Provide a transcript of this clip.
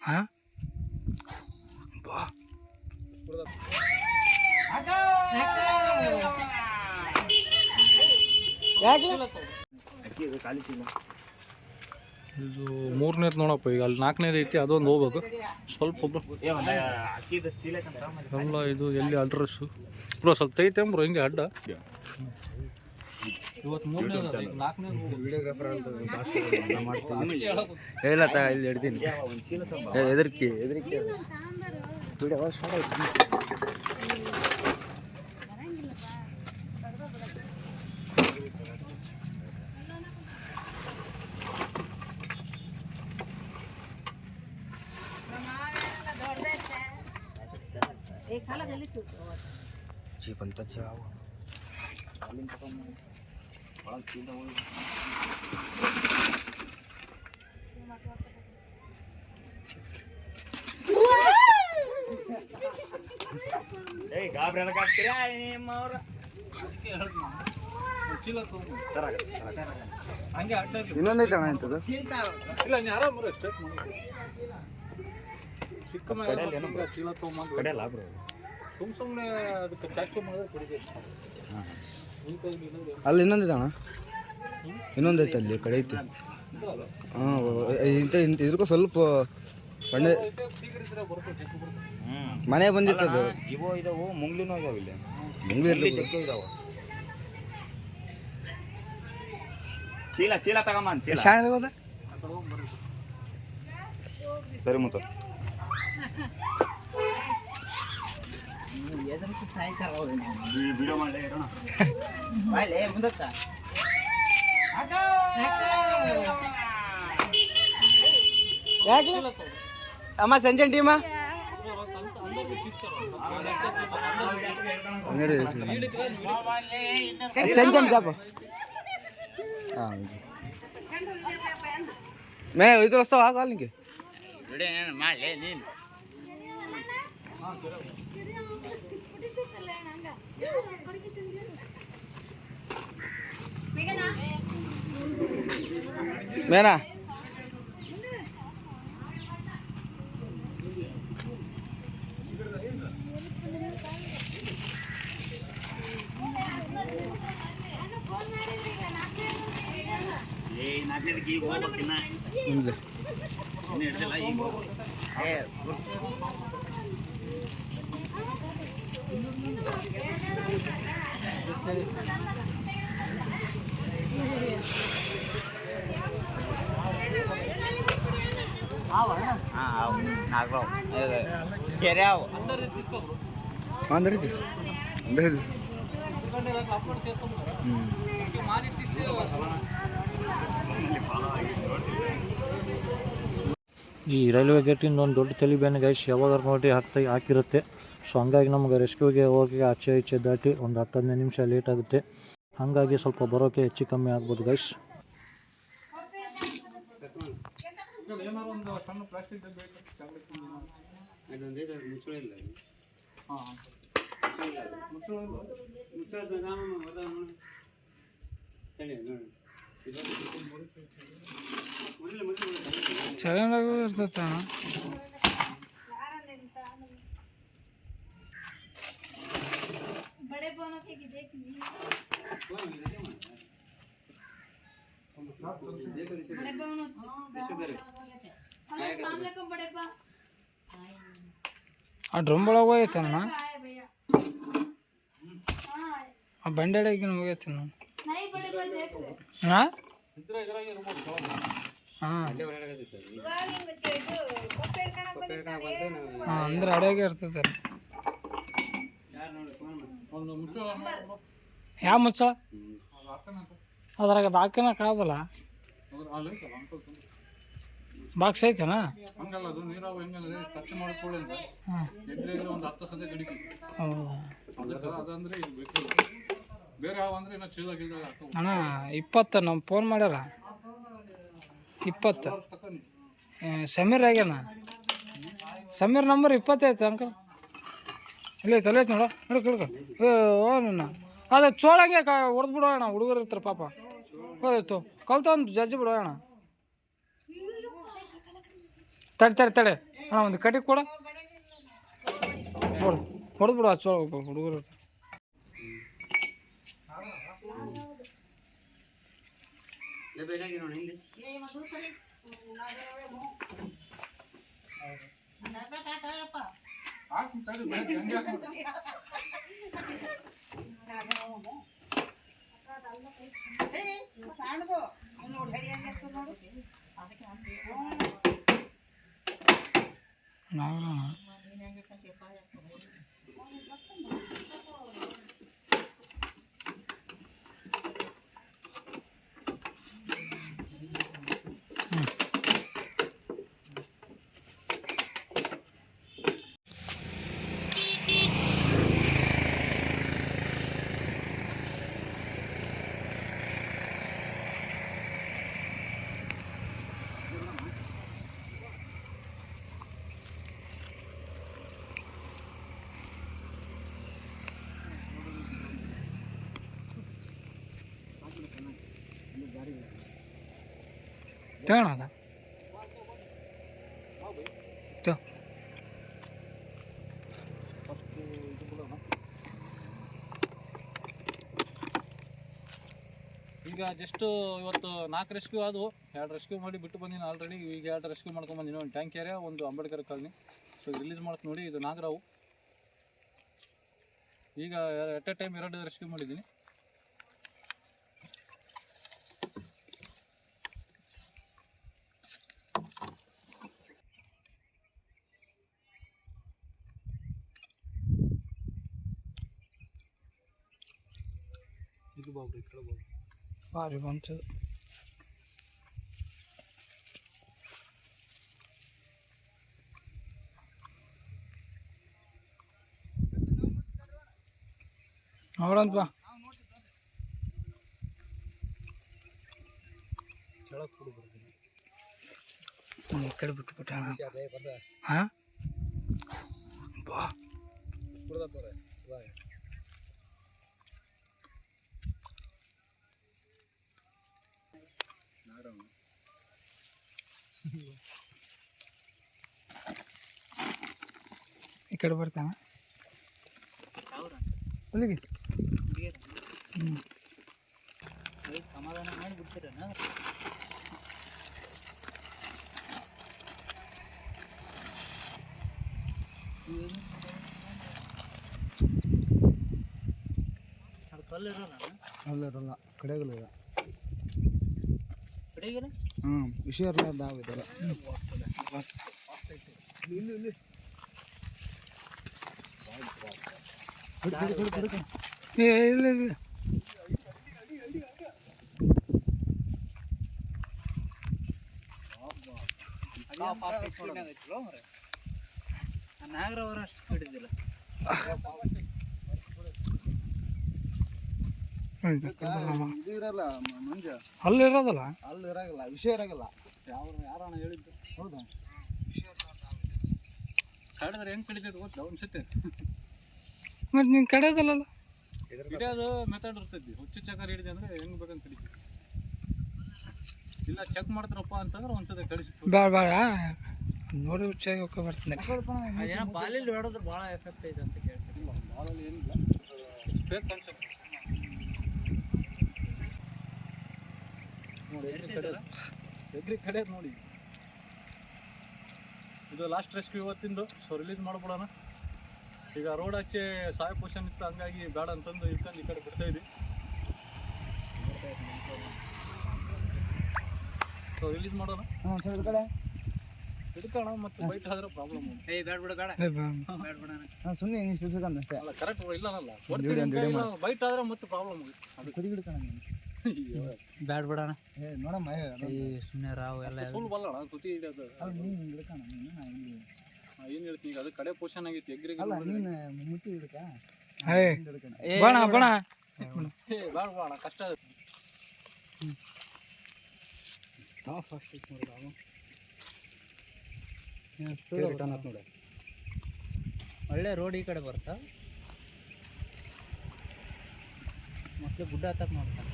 ಹಾಂ ಇದು ಮೂರನೇದು ನೋಡಪ್ಪ. ಈಗ ಅಲ್ಲಿ ನಾಲ್ಕನೇದು ಐತಿ, ಅದೊಂದು ಹೋಗ್ಬೇಕು ಸ್ವಲ್ಪ ಎಲ್ಲ. ಇದು ಎಲ್ಲಿ ಅಡ್ರೆಸ್ಸು ಬ್ರೋ ಸ್ವಲ್ಪ ಐತೆ ಬ್ರೋ ಹಿಂಗೆ ಅಡ್ಡ. ಇವತ್ತು ಮೂರನೇದು, ನಾಲ್ಕನೇದು ವಿಡಿಯೋಗ್ರಾಫರ್ ಇಲ್ಲ ಇಲ್ಲಿ ಹಿಡ್ತೀನಿ. ಹೆದರಿಕೆ ವಿಡಿಯೋ ಸ್ಟಾರ್ಟ್ ಆಯ್ತು. चीप अंत ಇನ್ನೊಂದೈತೆ ಅಣ್ಣ ಇಂಥದ್ದು. ಇಲ್ಲ ನೀ ಆರಾಮ ಚಿಕ್ಕ ಚೀಲ ತೊಗೊಂಬಂದು ಕಡೆಯಲ್ಲ ಬ್ರೋ, ಸುಮ್ಮನೆ ಅದಕ್ಕೆ ಚಾಚು ಮಾಡಿದ್ರೆ ಕುಡಿಬೇಕು. ಅಲ್ಲಿ ಇನ್ನೊಂದಿದೆ ಅಣ್ಣ, ಇನ್ನೊಂದೈತೆ ಅಲ್ಲಿ ಕಡೆ ಐತೆ. ಹಾಂ ಇದಕ್ಕೂ ಸ್ವಲ್ಪ ಬಣ್ಣೆ ಮನೆ ಬಂದಿತ್ತು. ಇವು ಇದಾವು ಮುಂಗ್ಲಿನೂ ಇದಾವೆ, ಇಲ್ಲಿ ಮುಂಗ್ಲಿ ಚೆಕ್ ಇದಾವೆ. ಚೀಲ ಚೀಲ ತಗೊಂಬಂದು ಚೀಲ ಸರಿ ಮುತ್ತ ವಿಡಿಯೋ ಮಾಡಲೇ ಇರೋಣ. ಯಾಕೆ ಅಮ್ಮ ಸಂಜೆ ಟೀಮಾ ಸಂಜೆ ಜಾಪ ಮೇ ಇದು ರಸ್ತ ಆಗಲ್ಲ ನಿಂಗೆ ಮಾಡಲೇ ನೀನು. ಮೇನಾ ನಾಲ್ಕನೇದಕ್ಕೆ ಈಗ ಹೋಗ್ಬೇಕಿನ್ನ ಇನ್ನು ಹಿಡ್ದಿಲ್ಲ ಈಗ ನಾಲ್ಕು ಕೆರೆ ಅವು అందరి ಈ ರೈಲ್ವೆ ಗೇಟಿಂದ ಒಂದು ದೊಡ್ಡ ತಲೆಬೇನೆ ಗೈಸ್ ಯಾವಾಗ ನೋಡಿ ಹಾಕಿರುತ್ತೆ. ಸೊ ಹಂಗಾಗಿ ನಮ್ಗೆ ರೆಸ್ಕ್ಯೂಗೆ ಹೋಗಿ ಆಚೆ ಈಚೆ ದಾಟಿ ಒಂದು 10-15 ನಿಮಿಷ ಲೇಟ್ ಆಗುತ್ತೆ. ಹಾಗಾಗಿ ಸ್ವಲ್ಪ ಬರೋಕ್ಕೆ ಹೆಚ್ಚು ಕಮ್ಮಿ ಆಗ್ಬೋದು ಗೈಸ್. ಚೆನ್ನಾಗಿ ಇರ್ತೈತ. ಆ ಡ್ರಮ್ ಒಳಗೆ ಹೋಗೈತಣ್ಣ, ಆ ಬಂಡೆಗಿನ ಹೋಗೈತೆ ನಾವು. ಹಾಂ ಹಾಂ ಅಂದ್ರೆ ಅಡಿಯಾಗೆ ಇರ್ತೈತೆ. ಯಾವ ಮುಚ್ಚಳ ಅದ್ರಾಗ ಅದು ಹಾಕೋಕ್ಕಾಗಲ್ಲ. ಬಾಕ್ಸ್ ಐತೆನಾ? ಹಂಗಲ್ಲ, ಅದು ನೀರಾವ ಹೆಂಗಂದ್ರೆ ಖರ್ಚು ಮಾಡ್ಕೊಳ್ಳಿ ಅಂತ ಒಂದು 10 ಸತಿ ಗಡಿಕೆ ಅದಂದ್ರೆ ಇದು ಬೇಕು. ಬೇರೆ ಯಾವ ಅಂದ್ರೆ ಇನ್ನೂ ಚೀಲ ಗಿಲ್ಲ ಅಣ್ಣ 20 ನಮ್ಮ ಫೋನ್ ಮಾಡ್ಯಾರ. 20 ಸಮೀರ್ ಆಗ್ಯಾನ. ಸಮೀರ್ ನಂಬರ್ 20 ಐತೆ ಅಂಕಲ್. ಇಲ್ಲ ಐತೆ, ಅಲ್ಲೈತೆ ನೋಡ, ಹಿಡ್ಕೊ ಓ ನನ್ನ ಅದು ಚೋಳಂಗೆ ಹೊಡೆದು ಬಿಡೋಣ. ಹುಡುಗರು ಇರ್ತಾರೆ ಪಾಪ. ಹೋಯ್ತು ಕಲ್ತೊಂದು ಜಜ್ಜಿ ಬಿಡೋಣ. ತಡೆ ಅಣ್ಣ ಒಂದು ಕಟ್ಟಿ ಕೊಡ ಹೊಡೆದು ಬಿಡು ಹಚ್ಚೋ ಹುಡುಗರು ತಗೋಣ ಅದ ಈಗ ಜಸ್ಟ್ ಇವತ್ತು 4 ರೆಸ್ಕ್ಯೂ ಆದವು, 2 ರೆಸ್ಕ್ಯೂ ಮಾಡಿ ಬಿಟ್ಟು ಬಂದಿನಿ ಆಲ್ರೆಡಿ. ಈಗ 2 ರೆಸ್ಕ್ಯೂ ಮಾಡ್ಕೊಂಡು ಬಂದಿನಿ, ಒಂದು ಟ್ಯಾಂಕ್ ಏರಿಯಾ, ಒಂದು ಅಂಬೇಡ್ಕರ್ ಕಾಲನಿ. ಸೊ ರಿಲೀಸ್ ಮಾಡಕ್ಕೆ ನೋಡಿ, ಇದು ನಾಗರಾವು. ಈಗ ಎಟ್ ಎ ಟೈಮ್ 2 ರೆಸ್ಕ್ಯೂ ಮಾಡಿದ್ದೀನಿ. ಇದು ಬಾಬು ಈ ಕಡೆ ಬಾಬು ಭಾರಿ ಬಂತು. ನೋಡಂತ ಬಾ ಈ ಕಡೆ ಬಿಟ್ಟು ಹಾಂ ಬಾ ಈ ಕಡೆ ಬರ್ತಾನ ಅಲ್ಲಿಗೆ ಸಮಾಧಾನ ಮಾಡಿ ಬಿಡ್ತೀರನ. ಅದು ಕಲ್ಲಿರೋಲ್ಲ ಅಲ್ಲಿರಲ್ಲ ಕಡೆಗಳಿಲ್ಲ ಕಡೆಗಿರ ವಿಷಯ ಇರಲ್ಲ ಇದೆಲ್ಲ. ಇಲ್ಲ ನಾಗರವರ ಅಷ್ಟು ಬಿಡಿದಿಲ್ಲ. ಇದು ಇರಲ್ಲ ಮಂಜ, ಅಲ್ಲಿರೋದಲ್ಲ, ಅಲ್ಲಿ ಇರಾಗಲ್ಲ, ವಿಷಯ ಇರಾಗಲ್ಲ. ಯಾರಣ್ಣ ಹೇಳಿದ್ದು? ಹೌದಾ? ಕಡಿದ್ರೆ ಹೆಂಗೆ ಕಡಿತೈತೆ ಗೊತ್ತಾ ಒಂದ್ಸತಿ? ಮತ್ತೆ ನೀನು ಕಡಿಯೋದಲ್ಲ, ಹಿಡಿಯೋದು ಮೆಥಡ್ ಇರ್ತೈತಿ. ಹುಚ್ಚು ಚಕರ್ ಹಿಡಿದೆ ಅಂದರೆ ಹೆಂಗೆ ಬೇಕಂತ ಕಡಿತೀವಿ. ಇಲ್ಲ ಚೆಕ್ ಮಾಡ್ತಾರಪ್ಪ ಅಂತಂದ್ರೆ ಒಂದ್ಸತಿ ಕಳಿಸಿ ಬೇಡ ನೋಡಿ ಹುಚ್ಚಾಗಿ ಹೋಗಿ ಬರ್ತೀನಿ. ಅದೇನೋ ಬಾಲಲ್ಲಿ ಹೊಡೋದ್ರೆ ಭಾಳ ಎಫೆಕ್ಟ್ ಐತೆ ಅಂತ ಕೇಳ್ತೀನಿ. ಬಾಲಲ್ಲಿ ಏನಿಲ್ಲ, ಫೇಕ್ ಕಾನ್ಸೆಪ್ಟ್ ನೋಡಿ. ಎಗ್ರಿ ಕಡೆ ನೋಡಿ, ಇದು ಲಾಸ್ಟ್ ರೆಸ್ಕ್ಯೂ ಇವತ್ತಿಂದು. ಸೊ ರಿಲೀಸ್ ಮಾಡ್ಬಿಡೋಣ. ಈಗ ರೋಡ್ ಹಚ್ಚಿ ಸಾಯ ಪೋಷನ್ ಇತ್ತು, ಹಂಗಾಗಿ ಬೇಡ ಅಂತಂದು ಇಟ್ಕೊಂಡು ಈ ಕಡೆ ಬಿಡ್ತಾ ಇದ್ವಿ. ಸೊ ರಿಲೀಸ್ ಮಾಡೋಣ, ಕಡೆ ಹಿಡ್ಕೋಣ. ಮತ್ತು ಬೈಟ್ ಆದ್ರೆ ಪ್ರಾಬ್ಲಮ್. ಬೇಡ ಬೇಡ ಬೇಡ ಬೇಡ ಬೇಡ ಸುಮ್ಮನೆ ಅಷ್ಟೇ ಅಲ್ಲ ಕರೆಕ್ಟ್ ಇಲ್ಲನಲ್ಲ, ಬೈಟ್ ಆದ್ರೆ ಮತ್ತೆ ಪ್ರಾಬ್ಲಮ್. ಅದು ಕುಡಿ ಹಿಡ್ಕೋಣ ಬ್ಯಾಡ್ ಬಿಡೋಣ. ನೋಡಮ್ಮ ಸುಮ್ಮನೆ ರಾವ್ ಎಲ್ಲ ಸುಳ್ಳು ಬಲ್ಲಣ ಸುತ್ತಿ ಹಿಡಿಯೋದು. ನೀನು ಹಿಡ್ಕೋಣ, ನೀನು ಇಲ್ಲಿ ಏನು ಹೇಳ್ತೀನಿ, ಈಗ ಅದು ಕಡೆ ಪೋಷನ್ ಆಗೈತಿ. ಎಗ್ರಿಗೆ ಅಲ್ಲ ನೀನು ಮುಟ್ಟಿ ಹಿಡ್ಕ ಬಣ ಬಣ ಬೇಡ ಬೇಡ ಕಷ್ಟ ಆಗುತ್ತೆ. ನೋಡಿ ಒಳ್ಳೆ ರೋಡ್ ಈ ಕಡೆ ಬರ್ತಾ ಮತ್ತೆ ಗುಡ್ಡ ಹತ್ತಕ್ಕೆ ಮಾಡ್ತಾರೆ.